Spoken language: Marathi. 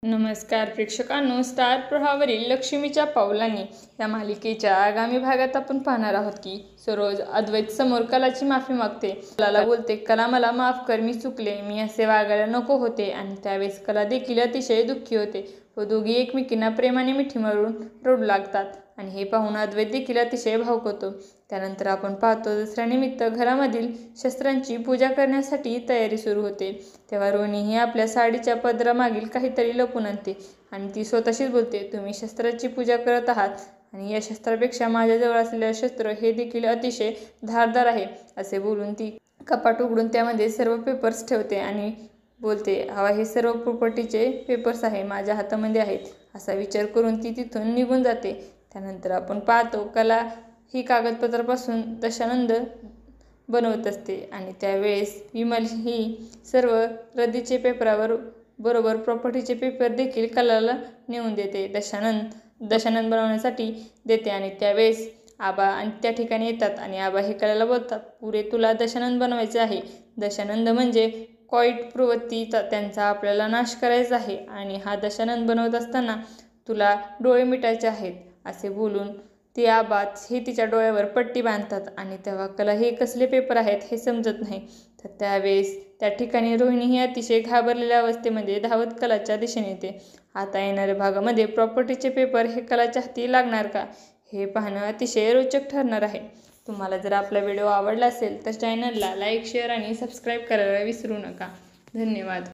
नमस्कार प्रेक्षकांनो, स्टार प्रवाहावरील लक्ष्मीच्या पावलांनी या मालिकेच्या आगामी भागात आपण पाहणार आहोत की सरोज अद्वैत समोर कलाची माफी मागते. कलाला बोलते, कला मला माफ कर, मी चुकले, मी असे वागायला नको होते. आणि त्यावेळेस कला देखील अतिशय दुःखी होते व दोघी एकमेकींना प्रेमाने मिठी मारून रडू लागतात. आणि हे पाहून अद्वैत देखील अतिशय भावुक होतो. त्यानंतर आपण पाहतो दसऱ्यानिमित्त घरामधील शस्त्रांची पूजा करण्यासाठी तयारी सुरू होते. तेव्हा रोहिणी ही आपल्या साडीच्या पदरामागील काहीतरी लपून आणते आणि ती स्वतःशीच बोलते, तुम्ही शस्त्राची पूजा करत आहात आणि या शस्त्रापेक्षा माझ्याजवळ असलेले शस्त्र हे देखील अतिशय धारदार आहे. असे बोलून ती कपाट उघडून त्यामध्ये सर्व पेपर्स ठेवते आणि बोलते, हवा हे सर्व प्रॉपर्टीचे पेपर्स आहे, माझ्या हातामध्ये आहेत. असा विचार करून ती तिथून निघून जाते. त्यानंतर आपण पाहतो कला ही कागदपत्रापासून दशानंद बनवत असते आणि त्यावेळेस विमल ही सर्व रद्दीचे पेपरावर बरोबर प्रॉपर्टीचे पेपर देखील कलाला नेऊन देते. दशानंद बनवण्यासाठी देते. आणि त्यावेळेस आबा आणि त्या ठिकाणी येतात आणि आबा हे कलाला बोलतात, पुरे तुला दशानंद बनवायचे आहे. दशानंद म्हणजे वाईट प्रवृत्तीचा त्यांचा आपल्याला नाश करायचा आहे आणि हा दशानंद बनवत असताना तुला डोळे मिटायचे आहेत. असे बोलून ती आबाच हे तिच्या डोळ्यावर पट्टी बांधतात आणि तेव्हा कला हे कसले पेपर आहेत हे समजत नाही. तर त्यावेळेस त्या ठिकाणी रोहिणी ही अतिशय घाबरलेल्या अवस्थेमध्ये धावत कलाच्या दिशेने येते. आता येणाऱ्या भागामध्ये प्रॉपर्टीचे पेपर हे कलाच्या हाती लागणार का हे पाहणं अतिशय रोचक ठरणार आहे. तुम्हाला जर आपला व्हिडिओ आवडला असेल तर चॅनलला लाईक, शेअर आणि सबस्क्राईब करायला विसरू नका. धन्यवाद.